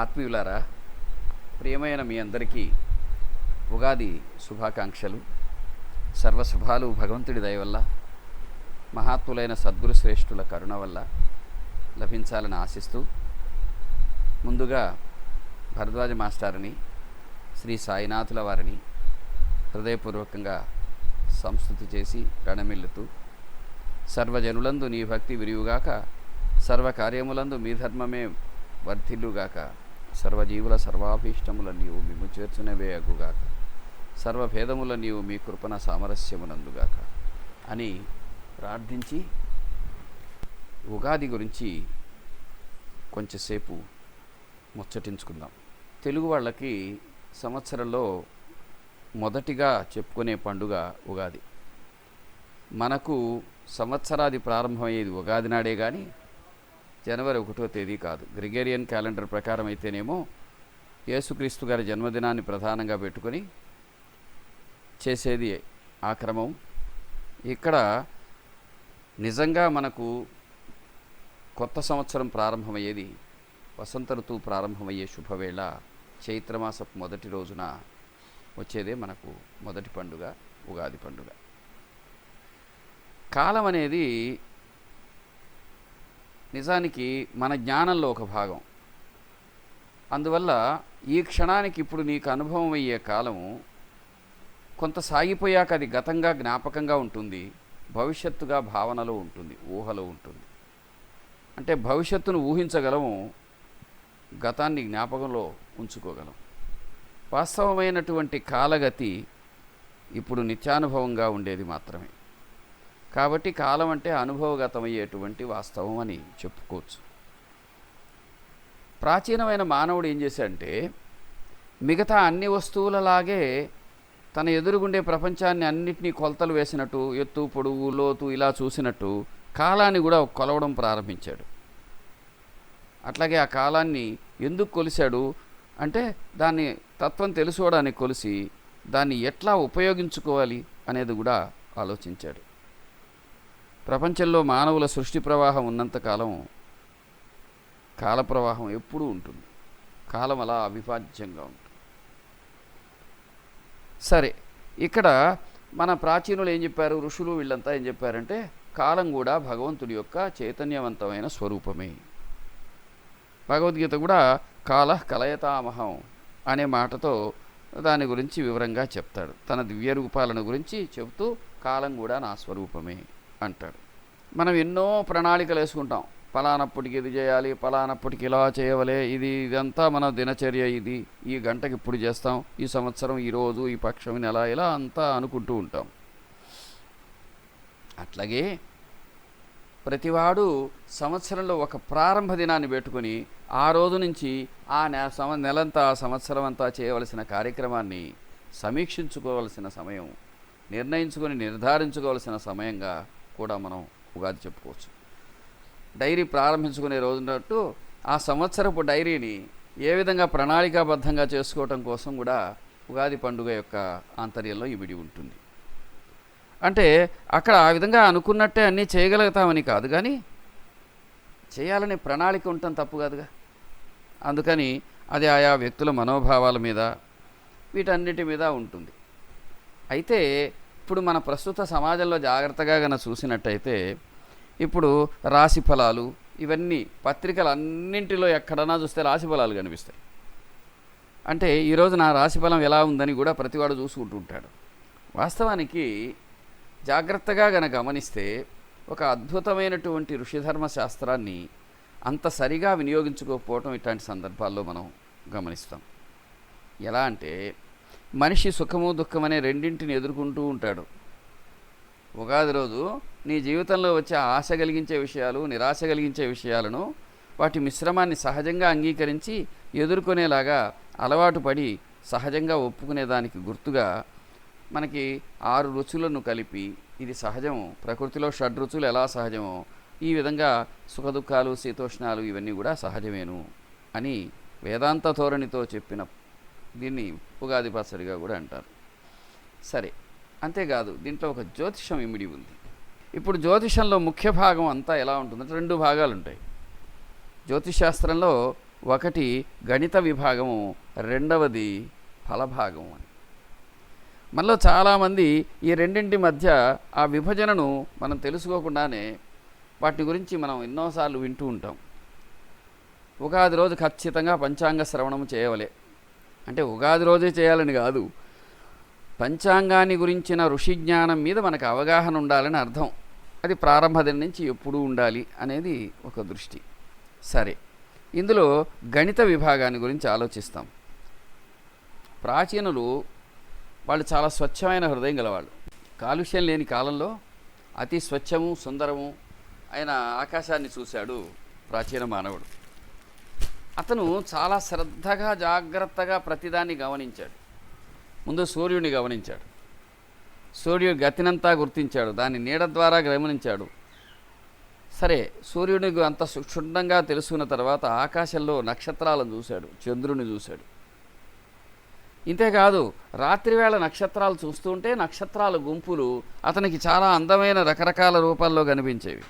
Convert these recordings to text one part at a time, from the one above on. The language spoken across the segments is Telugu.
ఆత్మీయులారా, ప్రియమైన మీ అందరికీ ఉగాది శుభాకాంక్షలు. సర్వశుభాలు భగవంతుడి దయ వల్ల, మహాత్ములైన సద్గురు శ్రేష్ఠుల కరుణ వల్ల లభించాలని ఆశిస్తూ, ముందుగా భరద్వాజ మాస్టారుని, శ్రీ సాయినాథుల వారిని హృదయపూర్వకంగా సంస్తుతి చేసి ప్రణమిల్లుతూ, సర్వజనులందు నీ భక్తి విరియుగాక, సర్వకార్యములందు మీ ధర్మమే వర్ధిల్లుగాక, సర్వజీవుల సర్వాభీష్టముల నీవు మిమ్ము చేర్చునవే అగుగాక, సర్వభేదముల నీవు మీ కృపణ సామరస్యమునందుగాక అని ప్రార్థించి, ఉగాది గురించి కొంచెంసేపు ముచ్చటించుకుందాం. తెలుగు వాళ్ళకి సంవత్సరంలో మొదటిగా చెప్పుకునే పండుగ ఉగాది. మనకు సంవత్సరాది ప్రారంభమయ్యేది ఉగాది నాడే కానీ జనవరి 1వ తేదీ కాదు. గ్రిగేరియన్ క్యాలెండర్ ప్రకారం అయితేనేమో యేసుక్రీస్తు గారి జన్మదినాన్ని ప్రధానంగా పెట్టుకొని చేసేది ఆ క్రమం. ఇక్కడ నిజంగా మనకు కొత్త సంవత్సరం ప్రారంభమయ్యేది, వసంత ఋతువు ప్రారంభమయ్యే శుభవేళ చైత్రమాసపు మొదటి రోజున వచ్చేదే మనకు మొదటి పండుగ ఉగాది పండుగ. కాలం అనేది నిజానికి మన జ్ఞానంలో ఒక భాగం. అందువల్ల ఈ క్షణానికి ఇప్పుడు నీకు అనుభవం అయ్యే కాలము కొంత సాగిపోయాక అది గతంగా జ్ఞాపకంగా ఉంటుంది, భవిష్యత్తుగా భావనలో ఉంటుంది, ఊహలో ఉంటుంది. అంటే భవిష్యత్తును ఊహించగలము, గతాన్ని జ్ఞాపకంలో ఉంచుకోగలం. వాస్తవమైనటువంటి కాలగతి ఇప్పుడు నిత్యానుభవంగా ఉండేది మాత్రమే. కాబట్టి కాలం అంటే అనుభవగతమయ్యేటువంటి వాస్తవం అని చెప్పుకోవచ్చు. ప్రాచీనమైన మానవుడు ఏం చేశాడంటే, మిగతా అన్ని వస్తువులలాగే తన ఎదురుగుండే ప్రపంచాన్ని అన్నిటినీ కొలతలు వేసినట్టు, ఎత్తు పొడుగు లోతు ఇలా చూసినట్టు కాలాన్ని కూడా కొలవడం ప్రారంభించాడు. అట్లాగే ఆ కాలాన్ని ఎందుకు కొలిశాడు అంటే, దాన్ని తత్వం తెలుసుకోవడానికి కొలిసి దాన్ని ఎట్లా ఉపయోగించుకోవాలి అనేది కూడా ఆలోచించాడు. ప్రపంచంలో మానవుల సృష్టి ప్రవాహం ఉన్నంతకాలం కాల ప్రవాహం ఎప్పుడూ ఉంటుంది. కాలం అలా అవిభాజ్యంగా ఉంటుంది. సరే, ఇక్కడ మన ప్రాచీనులు ఏం చెప్పారు, ఋషులు వీళ్ళంతా ఏం చెప్పారంటే, కాలం కూడా భగవంతుడి యొక్క చైతన్యవంతమైన స్వరూపమే. భగవద్గీత కూడా కాల కలయతామహం అనే మాటతో దాని గురించి వివరంగా చెప్తాడు. తన దివ్య రూపాలను గురించి చెబుతూ కాలం కూడా నా స్వరూపమే అంటాడు. మనం ఎన్నో ప్రణాళికలు వేసుకుంటాం, పలానప్పటికి ఇది చేయాలి, పలానప్పటికి ఇలా చేయవలే, ఇదంతా మన దినచర్య, ఇది ఈ గంటకి ఇప్పుడు చేస్తాం, ఈ సంవత్సరం, ఈ రోజు, ఈ పక్షం, నెల, ఇలా అంతా అనుకుంటూ ఉంటాం. అట్లాగే ప్రతివాడు సంవత్సరంలో ఒక ప్రారంభ దినాన్ని పెట్టుకొని ఆ రోజు నుంచి ఆ నెలంతా సంవత్సరం అంతా చేయవలసిన కార్యక్రమాన్ని సమీక్షించుకోవలసిన సమయం, నిర్ధారించుకోవాల్సిన సమయంగా కూడా మనం ఉగాది చెప్పుకోవచ్చు. డైరీ ప్రారంభించుకునే రోజున్నట్టు ఆ సంవత్సరపు డైరీని ఏ విధంగా ప్రణాళికాబద్ధంగా చేసుకోవటం కోసం కూడా ఉగాది పండుగ యొక్క ఆంతర్యంలో ఇమిడి ఉంటుంది. అంటే అక్కడ ఆ విధంగా అనుకున్నట్టే అన్నీ చేయగలుగుతామని కాదు, కానీ చేయాలనే ప్రణాళిక ఉండటం తప్పు కాదుగా. అందుకని అది ఆయా వ్యక్తుల మనోభావాల మీద, వీటన్నిటి మీద ఉంటుంది. అయితే ఇప్పుడు మన ప్రస్తుత సమాజంలో జాగ్రత్తగా గన చూసినట్టయితే, ఇప్పుడు రాశి ఫలాలు ఇవన్నీ పత్రికలన్నింటిలో ఎక్కడన్నా చూస్తే రాశి ఫలాలు కనిపిస్తాయి. అంటే ఈరోజు నా రాశి ఫలం ఎలా ఉందని కూడా ప్రతివాడు చూసుకుంటూ ఉంటాడు. వాస్తవానికి జాగ్రత్తగా గన గమనిస్తే ఒక అద్భుతమైనటువంటి ఋషిధర్మ శాస్త్రాన్ని అంత సరిగా వినియోగించుకోకపోవటం ఇట్లాంటి సందర్భాల్లో మనం గమనిస్తాం. ఎలా అంటే, మనిషి సుఖము దుఃఖం అనే రెండింటిని ఎదుర్కొంటూ ఉంటాడు. ఉగాది రోజు నీ జీవితంలో వచ్చే ఆశ కలిగించే విషయాలు, నిరాశ కలిగించే విషయాలను, వాటి మిశ్రమాన్ని సహజంగా అంగీకరించి ఎదుర్కొనేలాగా అలవాటు పడి సహజంగా ఒప్పుకునేదానికి గుర్తుగా మనకి 6 రుచులను కలిపి, ఇది సహజము, ప్రకృతిలో షడ్రుచులు ఎలా సహజమో ఈ విధంగా సుఖదుఖాలు, శీతోష్ణాలు ఇవన్నీ కూడా సహజమేను అని వేదాంత ధోరణితో చెప్పిన దీన్ని ఉగాది పచ్చడిగా కూడా అంటారు. సరే, అంతేకాదు దీంట్లో ఒక జ్యోతిషం ఇమిడి ఉంది. ఇప్పుడు జ్యోతిషంలో ముఖ్య భాగం అంతా ఎలా ఉంటుందంటే 2 భాగాలు ఉంటాయి. జ్యోతిష్ శాస్త్రంలో ఒకటి గణిత విభాగము, రెండవది ఫలభాగము అని. మనలో చాలామంది ఈ రెండింటి మధ్య ఆ విభజనను మనం తెలుసుకోకుండానే వాటి గురించి మనం ఎన్నోసార్లు వింటూ ఉంటాం. ఉగాది రోజు ఖచ్చితంగా పంచాంగ శ్రవణం చేయవలే, అంటే ఉగాది రోజే చేయాలని కాదు, పంచాంగాన్ని గురించిన ఋషి జ్ఞానం మీద మనకు అవగాహన ఉండాలని అర్థం. అది ప్రారంభ దినం నుంచి ఎప్పుడూ ఉండాలి అనేది ఒక దృష్టి. సరే, ఇందులో గణిత విభాగాన్ని గురించి ఆలోచిస్తాం. ప్రాచీనులు వాళ్ళు చాలా స్వచ్ఛమైన హృదయం గలవాళ్ళు. కాలుష్యం లేని కాలంలో అతి స్వచ్ఛము సుందరము అయిన ఆకాశాన్ని చూశాడు ప్రాచీన మానవుడు. అతను చాలా శ్రద్ధగా జాగ్రత్తగా ప్రతిదాన్ని గమనించాడు. ముందు సూర్యుడిని గమనించాడు, సూర్యుడి గతినంతా గుర్తించాడు, దాని నీడ ద్వారా గమనించాడు. సరే, సూర్యుడికి అంత క్షుణ్ణంగా తెలుసుకున్న తర్వాత ఆకాశంలో నక్షత్రాలను చూశాడు, చంద్రుని చూశాడు. ఇంతేకాదు, రాత్రివేళ నక్షత్రాలు చూస్తుంటే నక్షత్రాల గుంపులు అతనికి చాలా అందమైన రకరకాల రూపాల్లో కనిపించేవి.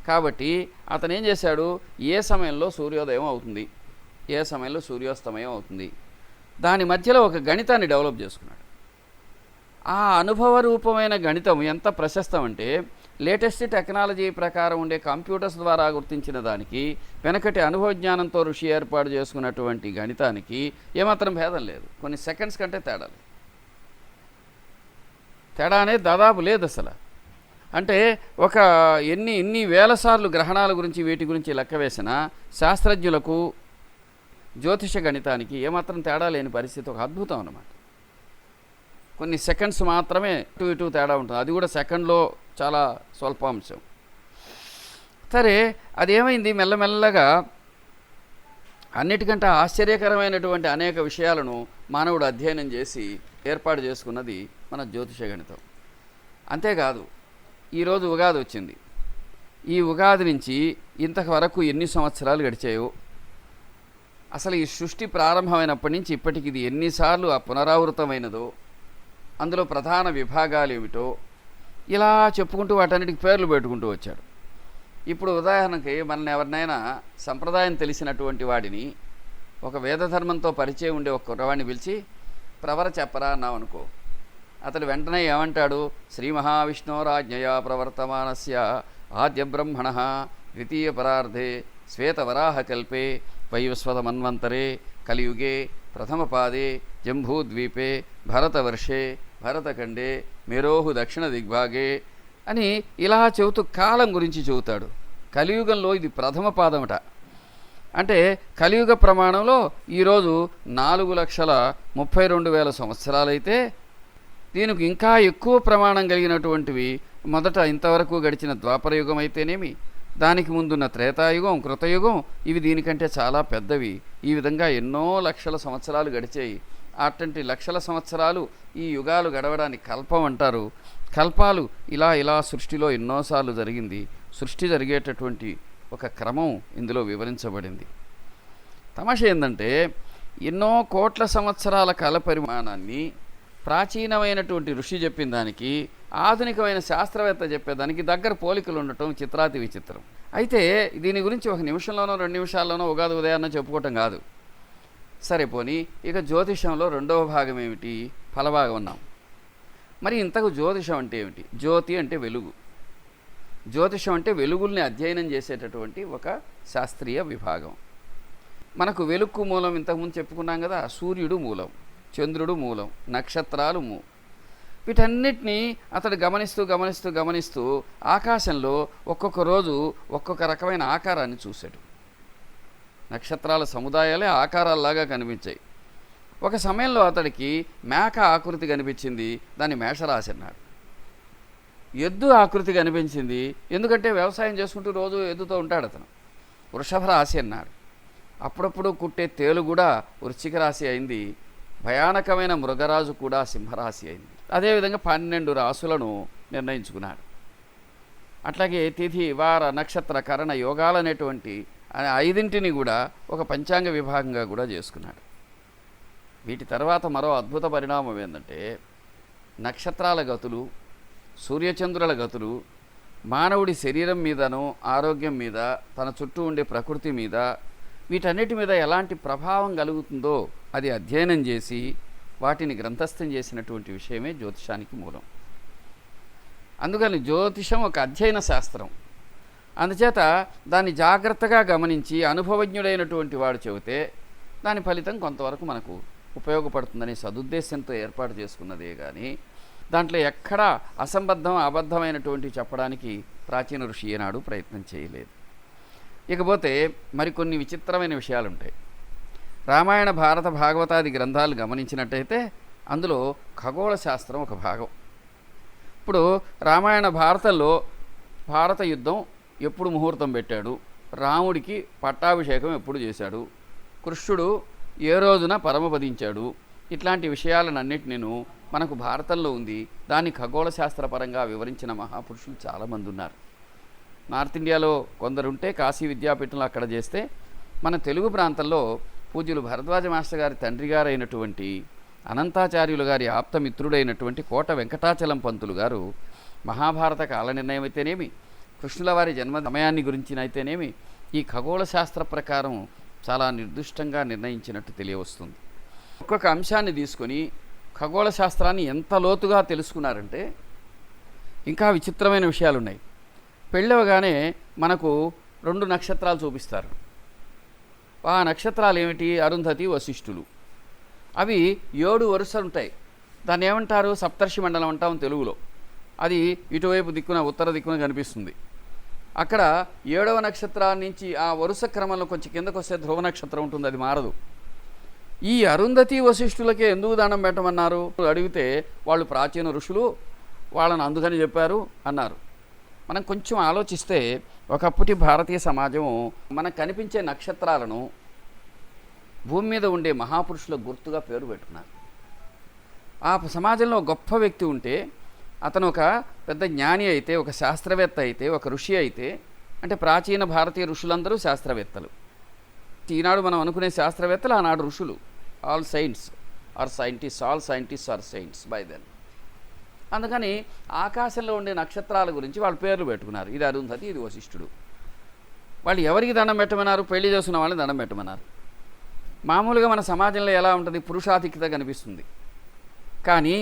కాబట్టి అతను ఏం చేశాడు, ఏ సమయంలో సూర్యోదయం అవుతుంది, ఏ సమయంలో సూర్యాస్తమయం అవుతుంది, దాని మధ్యలో ఒక గణితాన్ని డెవలప్ చేసుకున్నాడు. ఆ అనుభవ రూపమైన గణితం ఎంత ప్రశస్తం అంటే, లేటెస్ట్ టెక్నాలజీ ప్రకారం ఉండే కంప్యూటర్స్ ద్వారా గుర్తించిన దానికి వెనకటి అనుభవ జ్ఞానంతో ఋషి ఏర్పాటు చేసుకున్నటువంటి గణితానికి ఏమాత్రం భేదం లేదు. కొన్ని సెకండ్స్ కంటే తేడా అనేది దాదాపు లేదు అసలు. అంటే ఒక ఎన్ని వేల సార్లు గ్రహణాల గురించి వీటి గురించి లెక్క వేసిన శాస్త్రజ్ఞులకు జ్యోతిష గణితానికి ఏమాత్రం తేడా లేని పరిస్థితి ఒక అద్భుతం అన్నమాట. కొన్ని సెకండ్స్ మాత్రమే ఇటు తేడా ఉంటుంది, అది కూడా సెకండ్లో చాలా స్వల్పాంశం. సరే, అదేమైంది, మెల్లమెల్లగా అన్నిటికంటే ఆశ్చర్యకరమైనటువంటి అనేక విషయాలను మానవుడు అధ్యయనం చేసి ఏర్పాటు చేసుకున్నది మన జ్యోతిష గణితం. అంతేకాదు, ఈరోజు ఉగాది వచ్చింది. ఈ ఉగాది నుంచి ఇంతవరకు ఎన్ని సంవత్సరాలు గడిచాయో, అసలు ఈ సృష్టి ప్రారంభమైనప్పటి నుంచి ఇప్పటికి ఇది ఎన్నిసార్లు పునరావృతమైనదో, అందులో ప్రధాన విభాగాలు ఏమిటో ఇలా చెప్పుకుంటూ వాటన్నిటికి పేర్లు పెట్టుకుంటూ వచ్చాడు. ఇప్పుడు ఉదాహరణకి మనల్ని ఎవరినైనా సంప్రదాయం తెలిసినటువంటి వాడిని, ఒక వేదధర్మంతో పరిచయం ఉండే ఒక కుర్రవాడిని పిలిచి ప్రవర చెప్పరా అన్నాం అనుకో, అతడు వెంటనే ఏమంటాడు, శ్రీ మహావిష్ణోరాజ్ఞయా ప్రవర్తమానస్య ఆద్య బ్రహ్మణ ద్వితీయ పరార్ధే శ్వేతవరాహకల్పే వైవస్వతమన్వంతరే కలియుగే ప్రథమపాదే జంబూద్వీపే భరతవర్షే భరతఖండే మేరోహు దక్షిణ దిగ్భాగే అని ఇలా చెబుతూ కాలం గురించి చెబుతాడు. కలియుగంలో ఇది ప్రథమ పాదమట. అంటే కలియుగ ప్రమాణంలో ఈరోజు 4,32,000 సంవత్సరాలైతే, దీనికి ఇంకా ఎక్కువ ప్రమాణం కలిగినటువంటివి మొదట ఇంతవరకు గడిచిన ద్వాపరయుగం అయితేనేమి, దానికి ముందున్న త్రేతాయుగం, కృతయుగం, ఇవి దీనికంటే చాలా పెద్దవి. ఈ విధంగా ఎన్నో లక్షల సంవత్సరాలు గడిచాయి. అటువంటి లక్షల సంవత్సరాలు ఈ యుగాలు గడవడానికి కల్పం అంటారు. కల్పాలు ఇలా సృష్టిలో ఎన్నోసార్లు జరిగింది. సృష్టి జరిగేటటువంటి ఒక క్రమం ఇందులో వివరించబడింది. తమాష ఏంటంటే, ఎన్నో కోట్ల సంవత్సరాల కాల పరిమాణాన్ని ప్రాచీనమైనటువంటి ఋషి చెప్పిన దానికి ఆధునికమైన శాస్త్రవేత్త చెప్పేదానికి దగ్గర పోలికలు ఉండటం చిత్రాతి విచిత్రం. అయితే దీని గురించి ఒక నిమిషంలోనో 2 నిమిషాల్లోనో ఉగాది ఉదయాన్న చెప్పుకోవటం కాదు. సరే పోనీ, ఇక జ్యోతిషంలో రెండవ భాగం ఏమిటి, ఫలభాగం ఉన్నాం. మరి ఇంతకు జ్యోతిషం అంటే ఏమిటి? జ్యోతి అంటే వెలుగు. జ్యోతిషం అంటే వెలుగుల్ని అధ్యయనం చేసేటటువంటి ఒక శాస్త్రీయ విభాగం. మనకు వెలుక్కు మూలం ఇంతకుముందు చెప్పుకున్నాం కదా, సూర్యుడు మూలం, చంద్రుడు మూలం, నక్షత్రాలు వీటన్నిటినీ అతడు గమనిస్తూ ఆకాశంలో ఒక్కొక్క రోజు ఒక్కొక్క రకమైన ఆకారాన్ని చూశాడు. నక్షత్రాల సముదాయాలే ఆకారాల్లాగా కనిపించాయి. ఒక సమయంలో అతడికి మేక ఆకృతి కనిపించింది, దాన్ని మేషరాశి అన్నాడు. ఎద్దు ఆకృతి కనిపించింది, ఎందుకంటే వ్యవసాయం చేసుకుంటూ రోజు ఎద్దుతో ఉంటాడు అతను, వృషభ రాశి అన్నాడు. అప్పుడప్పుడు కుట్టే తేలు కూడా వృశ్చిక రాశి అయింది. భయానకమైన మృగరాజు కూడా సింహరాశి అయింది. అదేవిధంగా 12 రాశులను నిర్ణయించుకున్నాడు. అట్లాగే తిథి, వార, నక్షత్ర, కరణ యోగాలు అనేటువంటి 5 కూడా ఒక పంచాంగ విభాగంగా కూడా చేసుకున్నాడు. వీటి తర్వాత మరో అద్భుత పరిణామం ఏంటంటే, నక్షత్రాల గతులు, సూర్యచంద్రుల గతులు మానవుడి శరీరం మీదను, ఆరోగ్యం మీద, తన చుట్టూ ఉండే ప్రకృతి మీద, వీటన్నిటి మీద ఎలాంటి ప్రభావం కలుగుతుందో అది అధ్యయనం చేసి వాటిని గ్రంథస్థం చేసినటువంటి విషయమే జ్యోతిషానికి మూలం. అందుకని జ్యోతిషం ఒక అధ్యయన శాస్త్రం. అందుచేత దాన్ని జాగ్రత్తగా గమనించి అనుభవజ్ఞుడైనటువంటి వాడు చెబితే దాని ఫలితం కొంతవరకు మనకు ఉపయోగపడుతుందని సదుద్దేశంతో ఏర్పాటు చేసుకున్నదే కానీ దాంట్లో ఎక్కడా అబద్ధమైనటువంటి చెప్పడానికి ప్రాచీన ఋషి ఏనాడు ప్రయత్నం చేయలేదు. ఇకపోతే మరికొన్ని విచిత్రమైన విషయాలు ఉంటాయి. రామాయణ భారత భాగవతాది గ్రంథాలు గమనించినట్టయితే అందులో ఖగోళ శాస్త్రం ఒక భాగం. ఇప్పుడు రామాయణ భారతంలో భారత యుద్ధం ఎప్పుడు ముహూర్తం పెట్టాడు, రాముడికి పట్టాభిషేకం ఎప్పుడు చేశాడు, కృష్ణుడు ఏ రోజున పరమపదించాడు, ఇట్లాంటి విషయాలన్నింటినీ మనకు భారతంలో ఉంది. దాన్ని ఖగోళ శాస్త్రపరంగా వివరించిన మహాపురుషులు చాలామంది ఉన్నారు. నార్త్ ఇండియాలో కొందరుంటే కాశీ విద్యాపీఠంలో అక్కడ చేస్తే, మన తెలుగు ప్రాంతంలో పూజ్యులు భరద్వాజ మాస్టర్ గారి తండ్రి గారు అయినటువంటి అనంతాచార్యులు గారి ఆప్తమిత్రుడైనటువంటి కోట వెంకటాచలం పంతులు గారు మహాభారత కాల నిర్ణయం అయితేనేమి, కృష్ణుల వారి జన్మ సమయాన్ని గురించినైతేనేమి ఈ ఖగోళ శాస్త్ర ప్రకారం చాలా నిర్దిష్టంగా నిర్ణయించినట్టు తెలియవస్తుంది. ఒక్కొక్క అంశాన్ని తీసుకొని ఖగోళ శాస్త్రాన్ని ఎంత లోతుగా తెలుసుకున్నారంటే ఇంకా విచిత్రమైన విషయాలు ఉన్నాయి. పెళ్ళవగానే మనకు 2 నక్షత్రాలు చూపిస్తారు. ఆ నక్షత్రాలు ఏమిటి? అరుంధతి, వశిష్ఠులు. అవి 7 వరుసలు ఉంటాయి. దాన్ని ఏమంటారు? సప్తర్షి మండలం అంటాం తెలుగులో. అది ఇటువైపు దిక్కున ఉత్తర దిక్కున కనిపిస్తుంది. అక్కడ 7వ నక్షత్రాల నుంచి ఆ వరుస క్రమంలో కొంచెం కిందకు వస్తే ధ్రువ నక్షత్రం ఉంటుంది, అది మారదు. ఈ అరుంధతి వశిష్ఠులకే ఎందుకు దండం పెట్టమన్నారు అడిగితే వాళ్ళు ప్రాచీన ఋషులు, వాళ్ళని అందుకని చెప్పారు అన్నారు. మనం కొంచెం ఆలోచిస్తే ఒకప్పటి భారతీయ సమాజం మనకు కనిపించే నక్షత్రాలను భూమి మీద ఉండే మహాపురుషుల గుర్తుగా పేరు పెట్టుకున్నారు. ఆ సమాజంలో గొప్ప వ్యక్తి ఉంటే అతను ఒక పెద్ద జ్ఞాని అయితే, ఒక శాస్త్రవేత్త అయితే, ఒక ఋషి అయితే, అంటే ప్రాచీన భారతీయ ఋషులందరూ శాస్త్రవేత్తలు. ఈనాడు మనం అనుకునే శాస్త్రవేత్తలు ఆనాడు ఋషులు. All science are scientist, all scientist are saints by then. అందుకని ఆకాశంలో ఉండే నక్షత్రాల గురించి వాళ్ళు పేర్లు పెట్టుకున్నారు. ఇది అరుంధతి, ఇది వశిష్ఠుడు. వాళ్ళు ఎవరికి దండం పెట్టమన్నారు? పెళ్లి చేసుకున్న వాళ్ళని దండం పెట్టమన్నారు. మామూలుగా మన సమాజంలో ఎలా ఉంటుంది? పురుషాధిక్యత కనిపిస్తుంది. కానీ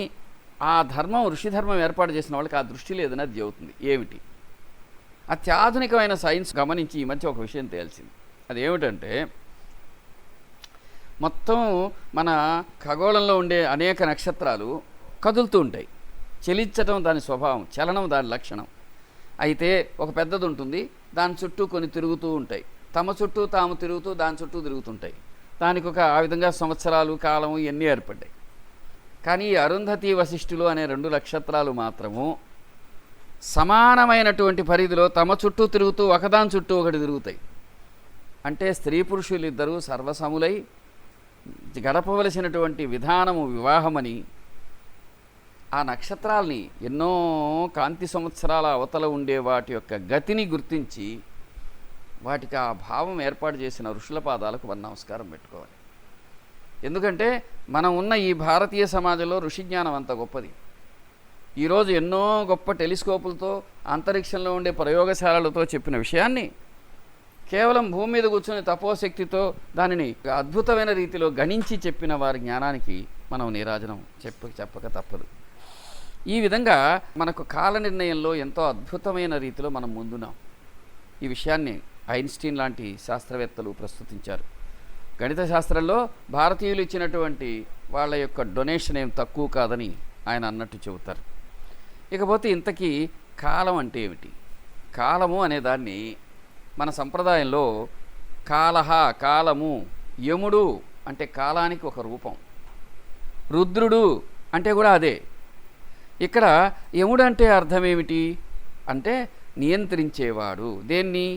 ఆ ధర్మం, ఋషి ధర్మం ఏర్పాటు చేసిన వాళ్ళకి ఆ దృష్టి లేదని అది చెబుతుంది. ఏమిటి? అత్యాధునికమైన సైన్స్ గమనించి ఈ మధ్య ఒక విషయం తేల్చింది. అదేమిటంటే మొత్తం మన ఖగోళంలో ఉండే అనేక నక్షత్రాలు కదులుతూ ఉంటాయి. చలించటం దాని స్వభావం, చలనం దాని లక్షణం. అయితే ఒక పెద్దది ఉంటుంది, దాని చుట్టూ కొన్ని తిరుగుతూ ఉంటాయి. తమ చుట్టూ తాము తిరుగుతూ దాని చుట్టూ తిరుగుతుంటాయి. దానికి ఒక ఆ విధంగా సంవత్సరాలు, కాలం ఇవన్నీ ఏర్పడ్డాయి. కానీ ఈ అరుంధతి, వశిష్ఠులు అనే 2 నక్షత్రాలు మాత్రము సమానమైనటువంటి పరిధిలో తమ చుట్టూ తిరుగుతూ ఒకదాని చుట్టూ ఒకటి తిరుగుతాయి. అంటే స్త్రీ పురుషులు ఇద్దరూ సర్వసములై గడపవలసినటువంటి విధానము వివాహమని ఆ నక్షత్రాల్ని ఎన్నో కాంతి సంవత్సరాల అవతల ఉండే వాటి యొక్క గతిని గుర్తించి వాటికి ఆ భావం ఏర్పాటు చేసిన ఋషుల పాదాలకు నమస్కారం పెట్టుకోవాలి. ఎందుకంటే మనం ఉన్న ఈ భారతీయ సమాజంలో ఋషి జ్ఞానం అంత గొప్పది. ఈరోజు ఎన్నో గొప్ప టెలిస్కోపులతో, అంతరిక్షంలో ఉండే ప్రయోగశాలలతో చెప్పిన విషయాన్ని కేవలం భూమి మీద కూర్చొని తపోశక్తితో దానిని అద్భుతమైన రీతిలో గణించి చెప్పిన వారి జ్ఞానానికి మనం నీరాజనం చెప్పక తప్పదు. ఈ విధంగా మనకు కాల నిర్ణయంలో ఎంతో అద్భుతమైన రీతిలో మనం ముందున్నాం. ఈ విషయాన్ని ఐన్స్టీన్ లాంటి శాస్త్రవేత్తలు ప్రస్తుతించారు. గణిత శాస్త్రంలో భారతీయులు ఇచ్చినటువంటి వాళ్ళ యొక్క డొనేషన్ ఏం తక్కువ కాదని ఆయన అన్నట్టు చెబుతారు. ఇకపోతే ఇంతకీ కాలం అంటే ఏమిటి? కాలము అనేదాన్ని మన సంప్రదాయంలో కాలహ, కాలము, యముడు అంటే కాలానికి ఒక రూపం, రుద్రుడు అంటే కూడా అదే. ఇక్కడ యముడు అంటే అర్థం ఏమిటి అంటే నియంత్రించేవాడు. దేన్ని?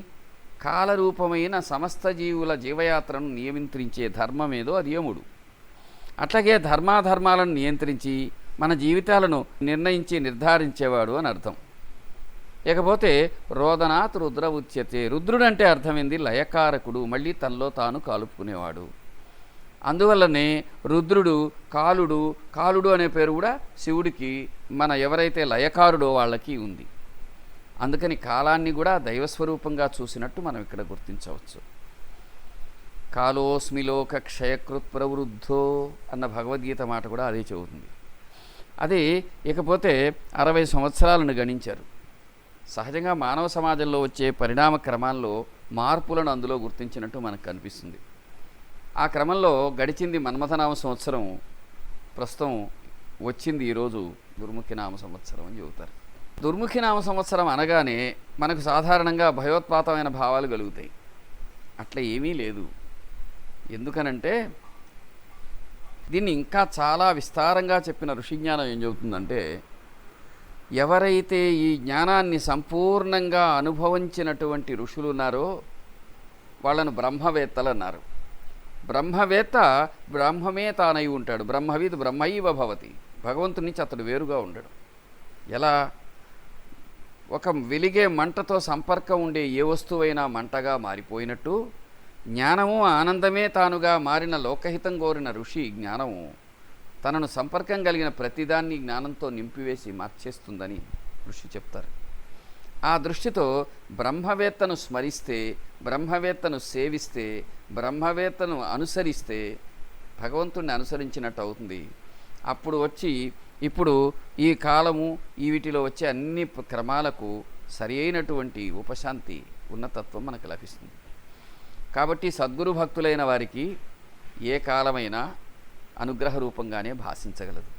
కాలరూపమైన సమస్త జీవుల జీవయాత్రను నియంత్రించే ధర్మమేదో అది యముడు. అట్లాగే ధర్మాధర్మాలను నియంత్రించి మన జీవితాలను నిర్ధారించేవాడు అని అర్థం. ఇకపోతే రోదనాత్ రుద్ర ఉచ్యతే, రుద్రుడు అంటే అర్థమైంది లయకారకుడు, మళ్ళీ తనలో తాను కాలుపుకునేవాడు. అందువల్లనే రుద్రుడు, కాలుడు అనే పేరు కూడా శివుడికి మన ఎవరైతే లయకారుడో వాళ్ళకి ఉంది. అందుకని కాలాన్ని కూడా దైవస్వరూపంగా చూసినట్టు మనం ఇక్కడ గుర్తించవచ్చు. కాలోస్మి లోక క్షయకృత్ ప్రవృద్ధో అన్న భగవద్గీత మాట కూడా అదే చెబుతుంది. అది ఇకపోతే 60 సంవత్సరాలను గణించారు. సహజంగా మానవ సమాజంలో వచ్చే పరిణామ క్రమాల్లో మార్పులను అందులో గుర్తించినట్టు మనకు కనిపిస్తుంది. ఆ క్రమంలో గడిచింది మన్మథనామ సంవత్సరం, ప్రస్తుతం వచ్చింది ఈరోజు దుర్ముఖి నామ సంవత్సరం అని చెబుతారు. దుర్ముఖి నామ సంవత్సరం అనగానే మనకు సాధారణంగా భయోత్పాతమైన భావాలు కలుగుతాయి. అట్లా ఏమీ లేదు. ఎందుకనంటే దీన్ని ఇంకా చాలా విస్తారంగా చెప్పిన ఋషిజ్ఞానం ఏం చెబుతుందంటే, ఎవరైతే ఈ జ్ఞానాన్ని సంపూర్ణంగా అనుభవించినటువంటి ఋషులు ఉన్నారో వాళ్ళను బ్రహ్మవేత్తలు అన్నారు. బ్రహ్మవేత్త బ్రహ్మమే తానై ఉంటాడు. బ్రహ్మవిద్ బ్రహ్మైవ భవతి. భగవంతుని నుంచి అతడు వేరుగా ఉండడు. ఎలా? ఒక వెలిగే మంటతో సంపర్కం ఉండే ఏ వస్తువైనా మంటగా మారిపోయినట్టు జ్ఞానము ఆనందమే తానుగా మారిన లోకహితం కోరిన ఋషి జ్ఞానము తనను సంపర్కం కలిగిన ప్రతిదాన్ని జ్ఞానంతో నింపివేసి మార్చేస్తుందని ఋషి చెప్తారు. ఆ దృష్టితో బ్రహ్మవేత్తను స్మరిస్తే, బ్రహ్మవేత్తను సేవిస్తే, బ్రహ్మవేత్తను అనుసరిస్తే భగవంతుణ్ణి అనుసరించినట్టు అవుతుంది. అప్పుడు వచ్చి ఇప్పుడు ఈ కాలము ఈ వీటిలో వచ్చే అన్ని క్రమాలకు సరి అయినటువంటి ఉపశాంతి ఉన్నతత్వం మనకు లభిస్తుంది. కాబట్టి సద్గురు భక్తులైన వారికి ఏ కాలమైనా అనుగ్రహ రూపంగానే భాషించగలదు.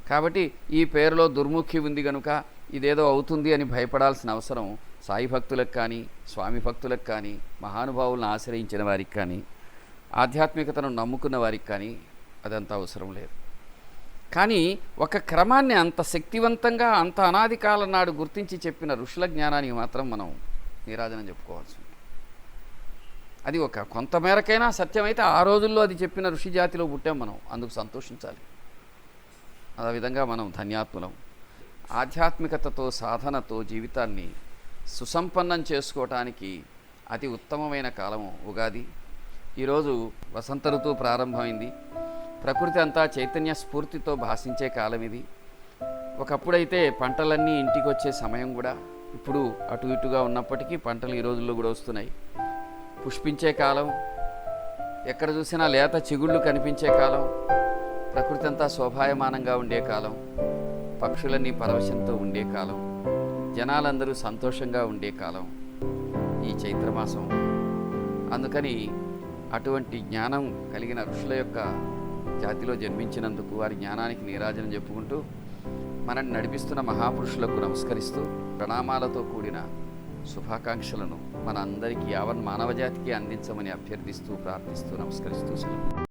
కాబట్టి ఈ పేరులో దుర్ముఖి ఉంది కనుక ఇదేదో అవుతుంది అని భయపడాల్సిన అవసరం సాయి భక్తులకు కానీ, స్వామి భక్తులకు కానీ, మహానుభావులను ఆశ్రయించిన వారికి కానీ, ఆధ్యాత్మికతను నమ్ముకున్న వారికి కానీ అదంత అవసరం లేదు. కానీ ఒక క్రమాన్ని అంత శక్తివంతంగా అంత అనాది కాలం నాడు గుర్తించి చెప్పిన ఋషుల జ్ఞానానికి మాత్రం మనం నీరాజనం చెప్పుకోవాల్సి ఉంది. అది ఒక కొంతమేరకైనా సత్యమైతే ఆ రోజుల్లో అది చెప్పిన ఋషి జాతిలో పుట్టాం మనం, అందుకు సంతోషించాలి. ఆ విధంగా మనం ధన్యాత్ములం. ఆధ్యాత్మికతతో సాధనతో జీవితాన్ని సుసంపన్నం చేసుకోవటానికి అతి ఉత్తమమైన కాలము ఉగాది. ఈరోజు వసంత ఋతువు ప్రారంభమైంది. ప్రకృతి అంతా చైతన్య స్ఫూర్తితో భాషించే కాలం ఇది. ఒకప్పుడైతే పంటలన్నీ ఇంటికి వచ్చే సమయం కూడా, ఇప్పుడు అటు ఇటుగా ఉన్నప్పటికీ పంటలు ఈ రోజుల్లో కూడా వస్తున్నాయి. పుష్పించే కాలం, ఎక్కడ చూసినా లేత చిగుళ్ళు కనిపించే కాలం, ప్రకృతి అంతా శోభాయమానంగా ఉండే కాలం, పక్షులన్నీ పరవశంతో ఉండే కాలం, జనాలందరూ సంతోషంగా ఉండే కాలం ఈ చైత్రమాసం. అందుకని అటువంటి జ్ఞానం కలిగిన ఋషుల యొక్క జాతిలో జన్మించినందుకు వారి జ్ఞానానికి నీరాజనం చెప్పుకుంటూ మనల్ని నడిపిస్తున్న మహాపురుషులకు నమస్కరిస్తూ ప్రణామాలతో కూడిన శుభాకాంక్షలను మన అందరికీ యావన్ మానవజాతికి అందించమని అభ్యర్థిస్తూ ప్రార్థిస్తూ నమస్కరిస్తూ సెలవు.